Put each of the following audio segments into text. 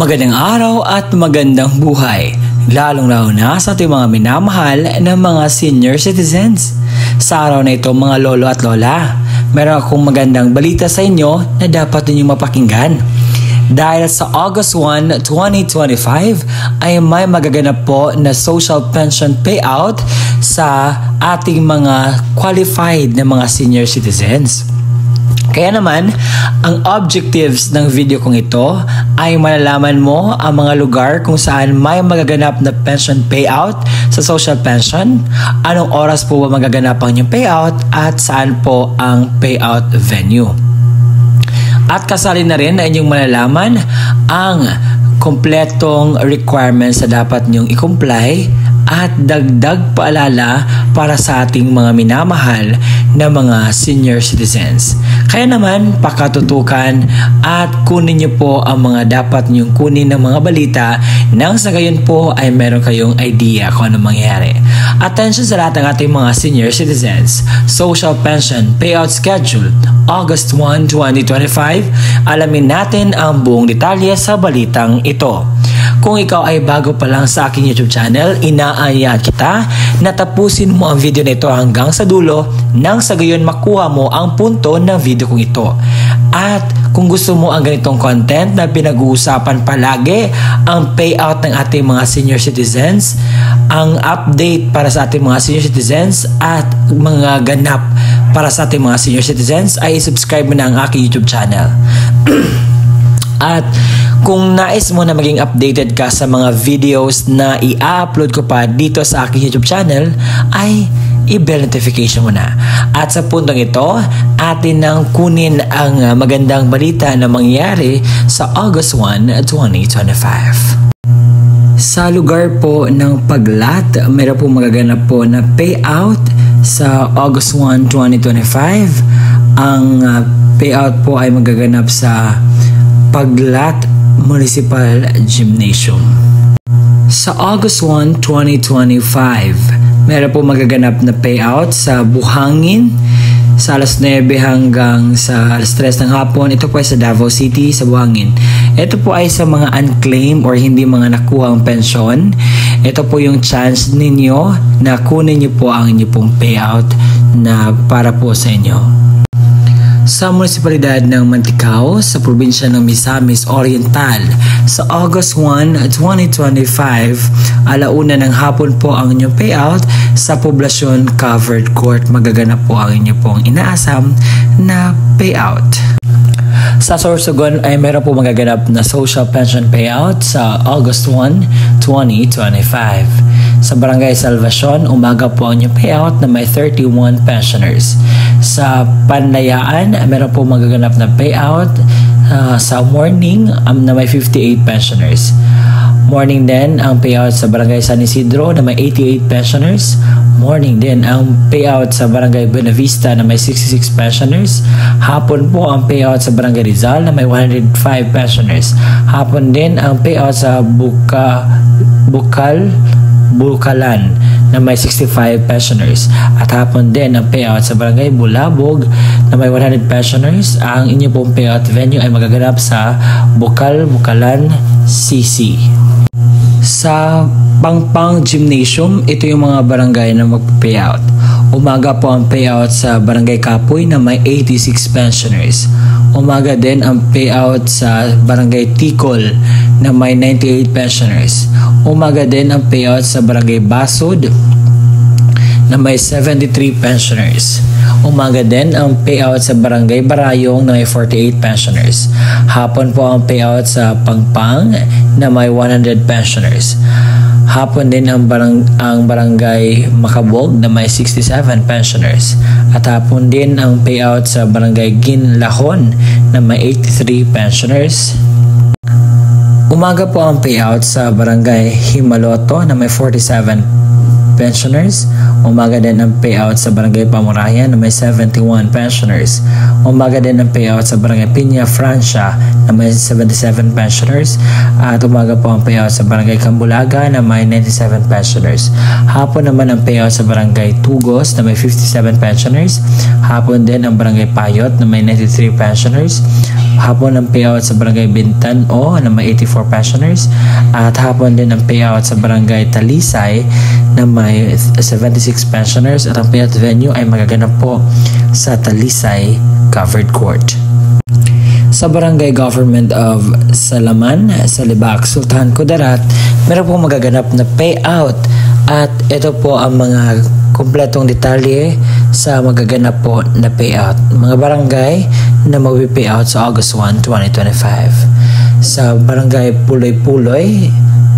Magandang araw at magandang buhay, lalong-lalo na sa ating mga minamahal na mga senior citizens. Sa araw na ito mga lolo at lola, meron akong magandang balita sa inyo na dapat ninyong mapakinggan. Dahil sa August 1, 2025 ay may magaganap po na social pension payout sa ating mga qualified na mga senior citizens. Kaya naman, ang objectives ng video kong ito ay malalaman mo ang mga lugar kung saan may magaganap na pension payout sa social pension, anong oras po ba magaganap ang inyong payout at saan po ang payout venue. At kasali na rin na inyong malalaman ang kompletong requirements na dapat niyong i-comply at dagdag paalala para sa ating mga minamahal na mga senior citizens. Kaya naman, pakatutukan at kunin niyo po ang mga dapat niyong kunin ng mga balita nang sa gayon po ay meron kayong idea kung ano mangyayari. Attention sa lahat ng ating mga senior citizens. Social Pension Payout Schedule, August 1, 2025. Alamin natin ang buong detalye sa balitang ito. Kung ikaw ay bago pa lang sa aking YouTube channel, inaaya kita na tapusin mo ang video na ito hanggang sa dulo nang sa gayon makuha mo ang punto ng video kong ito. At kung gusto mo ang ganitong content na pinag-uusapan palagi ang payout ng ating mga senior citizens, ang update para sa ating mga senior citizens at mga ganap para sa ating mga senior citizens, ay subscribe mo na ang aking YouTube channel. At kung nais mo na maging updated ka sa mga videos na i-upload ko pa dito sa aking YouTube channel, ay i-bell notification mo na. At sa puntong ito, atin nang kunin ang magandang balita na mangyayari sa August 1, 2025. Sa lugar po ng Paglat, mayroon po magaganap po na payout sa August 1, 2025. Ang payout po ay magaganap sa Paglat Municipal Gymnasium. Sa August 1, 2025, meron po magaganap na payout sa Buhangin sa alas 9 hanggang sa alas 3 ng hapon. Ito po ay sa Davao City, sa Buhangin. Ito po ay sa mga unclaimed or hindi mga nakuha ang pensyon. Ito po yung chance ninyo na kunin niyo po ang inyong pong payout na para po sa inyo. Sa munisipalidad ng Mantikao, sa probinsya ng Misamis Oriental, sa August 1, 2025, alauna ng hapon po ang inyong payout sa Poblasyon Covered Court. Magaganap po ang inyong pong inaasam na payout. Sa Sorsogon ay meron po magaganap na social pension payout sa August 1, 2025. Sa Barangay Salvacion, umaga po ang inyong payout na may 31 pensioners. Sa Panlayaan, meron po magaganap na payout sa morning na may 58 pensioners. Morning din ang payout sa Barangay San Isidro na may 88 pensioners. Morning din ang payout sa Barangay Buenavista na may 66 pensioners. Hapon po ang payout sa Barangay Rizal na may 105 pensioners. Hapon din ang payout sa Bukalan na may 65 pensioners. At hapon din ang payout sa Barangay Bulabog na may 100 pensioners. Ang inyong pong payout venue ay magaganap sa Bukalan CC. Sa Pangpang Gymnasium, ito yung mga barangay na magpa-payout. Umaga po ang payout sa Barangay Kapoy na may 86 pensioners. Umaga din ang payout sa Barangay Tikol na may 98 pensioners. Umaga din ang payout sa Barangay Basod na may 73 pensioners. Umaga din ang payout sa Barangay Barayong na may 48 pensioners. Hapon po ang payout sa Pangpang na may 100 pensioners. Hapon din ang Barangay Makabog na may 67 pensioners. At hapon din ang payout sa Barangay Ginlahon na may 83 pensioners. Umaga po ang payout sa Barangay Himaloto na may 47 pensioners. Umaga din ang payout sa Barangay Pamurayan na may 71 pensioners. Umaga din ang payout sa Barangay Piña Francia na may 77 pensioners. At umaga po ang payout sa Barangay Cambulaga na may 97 pensioners. Hapon naman ang payout sa Barangay Tugos na may 57 pensioners. Hapon din ang Barangay Payot na may 93 pensioners. Hapon ang payout sa Barangay Bintano na may 84 pensioners. At hapon din ang payout sa Barangay Talisay na may 76 pensioners. At ang payout venue ay magaganap po sa Talisay Covered Court. Sa Barangay Government of Salaman, sa Libak, Sultan Kudarat, meron po magaganap na payout. At ito po ang mga kumpletong detalye sa magaganap po na payout. Mga barangay na magpi-payout sa August 1, 2025. Sa Barangay Puloy-Puloy,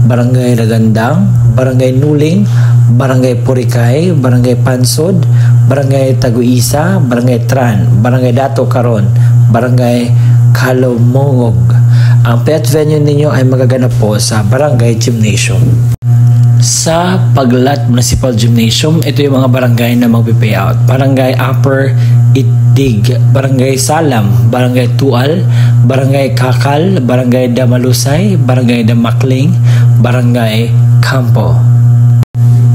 Barangay Lagandang, Barangay Nuling, Barangay Purikay, Barangay Pansod, Barangay Taguisa, Barangay Tran, Barangay Dato Caron, Barangay Kalomongog. Ang payout venue ninyo ay magaganap po sa Barangay Gymnasium. Sa Paglat Municipal Gymnasium, ito yung mga barangay na magpi-payout. Barangay Upper Itdig, Barangay Salam, Barangay Tual, Barangay Kakal, Barangay Damalusay, Barangay Damakling, Barangay Campo.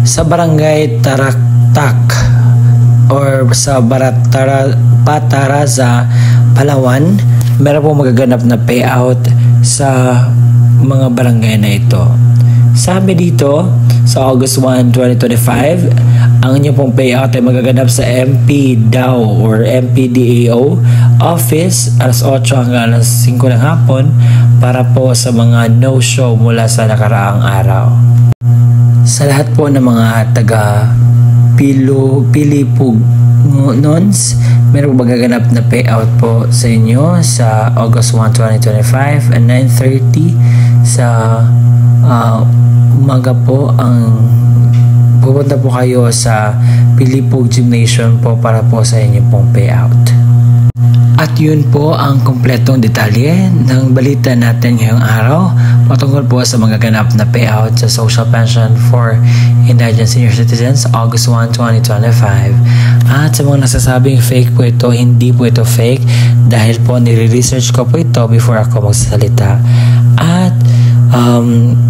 Sa Barangay Taraktak or sa Pataraza, Palawan, meron po magaganap na payout sa mga barangay na ito. Sabi dito, sa August 1, 2025, ang inyong pong payout ay magaganap sa MP DAO or MPDAO office alas 8 hanggang alas 5 ng hapon para po sa mga no-show mula sa nakaraang araw. Sa lahat po ng mga taga Pilipugnons, meron po magaganap na payout po sa inyo sa August 1, 2025 at 9:30 sa umaga po ang pupunta po kayo sa Pilipug Gymnasium po para po sa inyo pong payout. At yun po ang kumpletong detalye ng balita natin ngayong araw patungkol po sa magaganap na payout sa social pension for indigent senior citizens August 1, 2025. At sa mga nasasabing fake po ito, hindi po ito fake dahil po nire-research ko po ito before ako magsasalita. At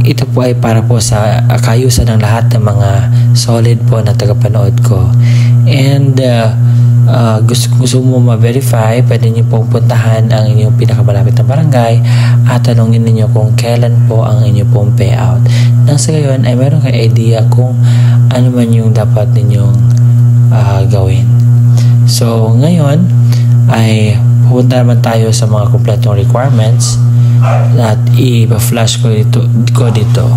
ito po ay para po sa kayusan ng lahat ng mga solid po na tagapanood ko. And gusto mo ma-verify, pwede niyo pong puntahan ang inyong pinakamalapit na barangay at tanungin niyo kung kailan po ang inyong pong payout. Nang sa gayon ay meron kayo idea kung ano man yung dapat ninyong gawin. So ngayon ay pupunta naman tayo sa mga kumpletong requirements at i-flash ko dito.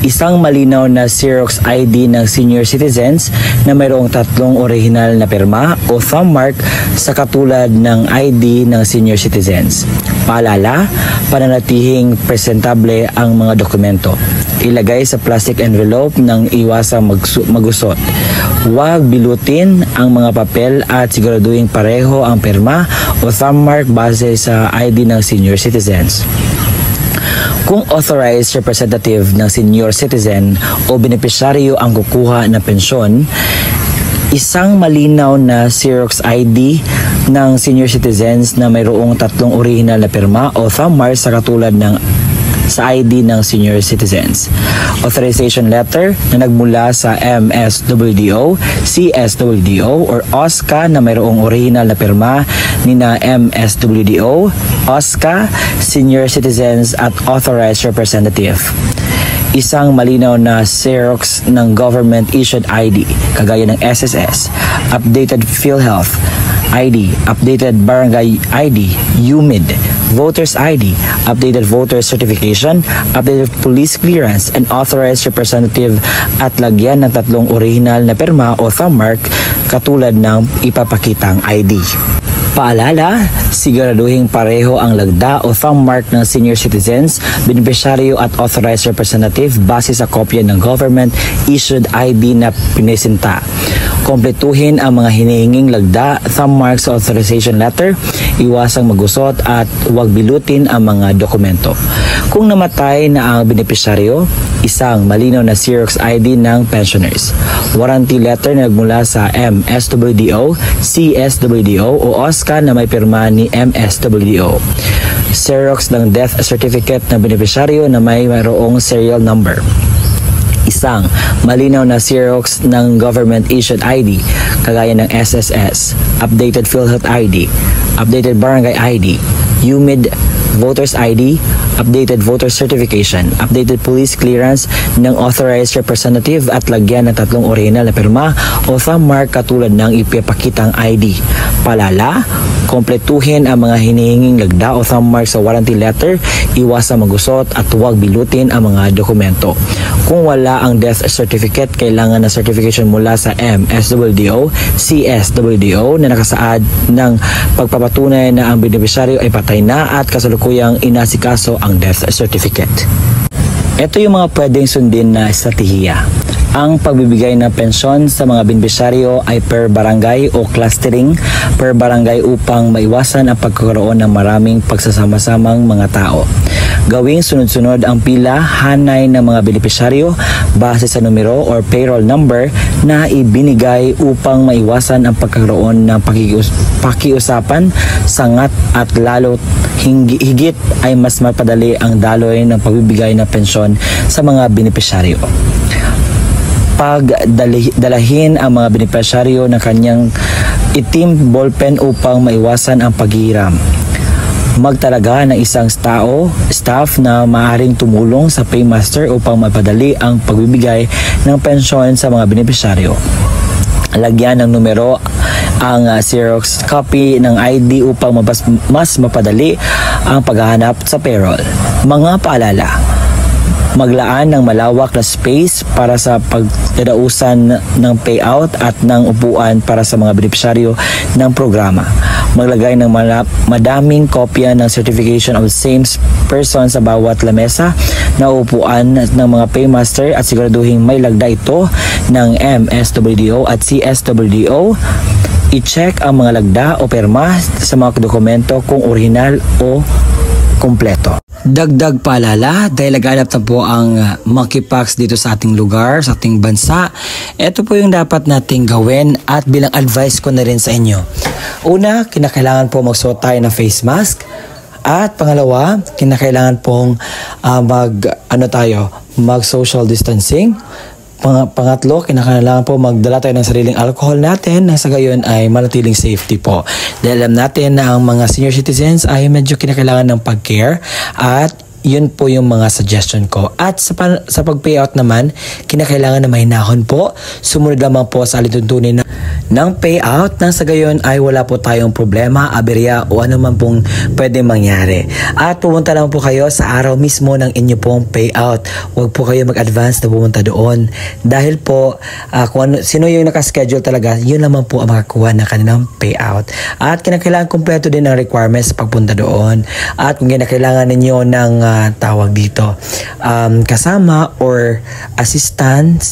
Isang malinaw na Xerox ID ng senior citizens na mayroong 3 orihinal na pirma o thumb mark sa katulad ng ID ng senior citizens. Paalala, pananatihing presentable ang mga dokumento. Ilagay sa plastic envelope nang iwasang magusot. Huwag bilutin ang mga papel at siguraduhin pareho ang pirma o thumb mark base sa ID ng senior citizens. Kung authorized representative ng senior citizen o benepisyaryo ang kukuha ng pensyon, isang malinaw na Xerox ID ng senior citizens na mayroong 3 original na pirma o thumb mark sa katulad ng sa ID ng senior citizens. Authorization letter na nagmula sa MSWDO, CSWDO, or OSCA na mayroong original na pirma ni na MSWDO, OSCA, senior citizens at authorized representative. Isang malinaw na Xerox ng government-issued ID, kagaya ng SSS, updated PhilHealth ID, updated Barangay ID, UMID, Voters ID, updated voter certification, updated police clearance, and authorized representative at lagyan ng 3 original na pirma o thumb mark katulad ng ipapakitang ID. Paalala, siguraduhin pareho ang lagda o thumb mark ng senior citizens, beneficiaryo at authorized representative base sa kopya ng government-issued ID na pinisinta. Kompletuhin ang mga hinihinging lagda, thumb marks sa authorization letter, iwasang magusot at huwag bilutin ang mga dokumento. Kung namatay na ang beneficiaryo, isang malinaw na Xerox ID ng pensioners, warranty letter na nagmula sa MSWDO, CSWDO o OSCA na may pirma ni MSWDO, Xerox ng death certificate ng beneficiaryo na may mayroong serial number, isang malinaw na Xerox ng government-issued ID kagaya ng SSS, updated PhilHealth ID, updated barangay ID, UMID Voters ID, updated voter certification, updated police clearance ng authorized representative at lagyan ng 3 original na pirma o thumb mark katulad ng ipapakitang ID. Palala, kompletuhin ang mga hinihinging lagda o thumb mark sa warranty letter, iwasang magusot at huwag bilutin ang mga dokumento. Kung wala ang death certificate, kailangan na certification mula sa MSWDO, CSWDO na nakasaad ng pagpapatunay na ang beneficiaryo ay patay na at kasalukuyang inasikaso ang death certificate. Ito yung mga pwedeng sundin na estratehiya. Ang pagbibigay ng pensyon sa mga beneficiaryo ay per barangay o clustering per barangay upang maiwasan ang pagkakaroon ng maraming pagsasama-samang mga tao. Gawing sunod-sunod ang pila hanay ng mga beneficiaryo base sa numero or payroll number na ibinigay upang maiwasan ang pagkakaroon ng pakiusapan, sangat at lalo higit ay mas mapadali ang daloy ng pagbibigay ng pensyon sa mga beneficiaryo. Pagdalahin ang mga beneficiaryo ng kanyang itim ballpen upang maiwasan ang paghihiram. Magtalaga ng isang staff na maaaring tumulong sa paymaster upang mapadali ang pagbibigay ng pensyon sa mga beneficiaryo. Lagyan ng numero ang Xerox copy ng ID upang mas mapadali ang paghahanap sa payroll. Mga paalala, maglaan ng malawak na space para sa pagdadausan ng payout at ng upuan para sa mga beneficiaryo ng programa. Maglagay ng madaming kopya ng certification of same person sa bawat lamesa na upuan ng mga paymaster at siguraduhin may lagda ito ng MSWDO at CSWDO. I-check ang mga lagda o perma sa mga dokumento kung orihinal o kompleto. Dagdag paalala, dahil laganap na po ang monkeypox dito sa ating lugar, sa ating bansa, ito po yung dapat nating gawin at bilang advice ko na rin sa inyo. Una, kinakailangan po magsuot tayo ng face mask. At pangalawa, kinakailangan pong mag-social distancing. Pangatlo, kinakailangan po magdala tayo ng sariling alcohol natin na sa gayon ay manatiling safety po. Dahil alam natin na ang mga senior citizens ay medyo kinakailangan ng pag-care at yun po yung mga suggestion ko. At sa pag-payout naman, kinakailangan na mahinahon po. Sumunod lamang po sa alituntunin ng payout na sa gayon ay wala po tayong problema, aberya o ano man pong pwede mangyari. At pumunta lang po kayo sa araw mismo ng inyo pong payout. Huwag po kayo mag-advance na pumunta doon. Dahil po, kung sino yung nakaschedule talaga, yun naman po ang makakuha ng kanilang payout. At kinakailangan kompleto din ang requirements sa pagpunta doon. At kung kinakailangan ninyo ng tawag dito kasama or assistant,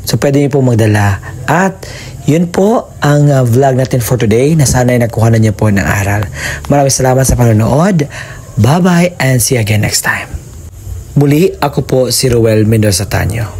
so pwede niyo po magdala. At yun po ang vlog natin for today na sana'y nakuha na niyo po ng aral. Maraming salamat sa panonood. Bye bye and see you again next time. Muli, ako po si Ruel Mendoza Tanyo.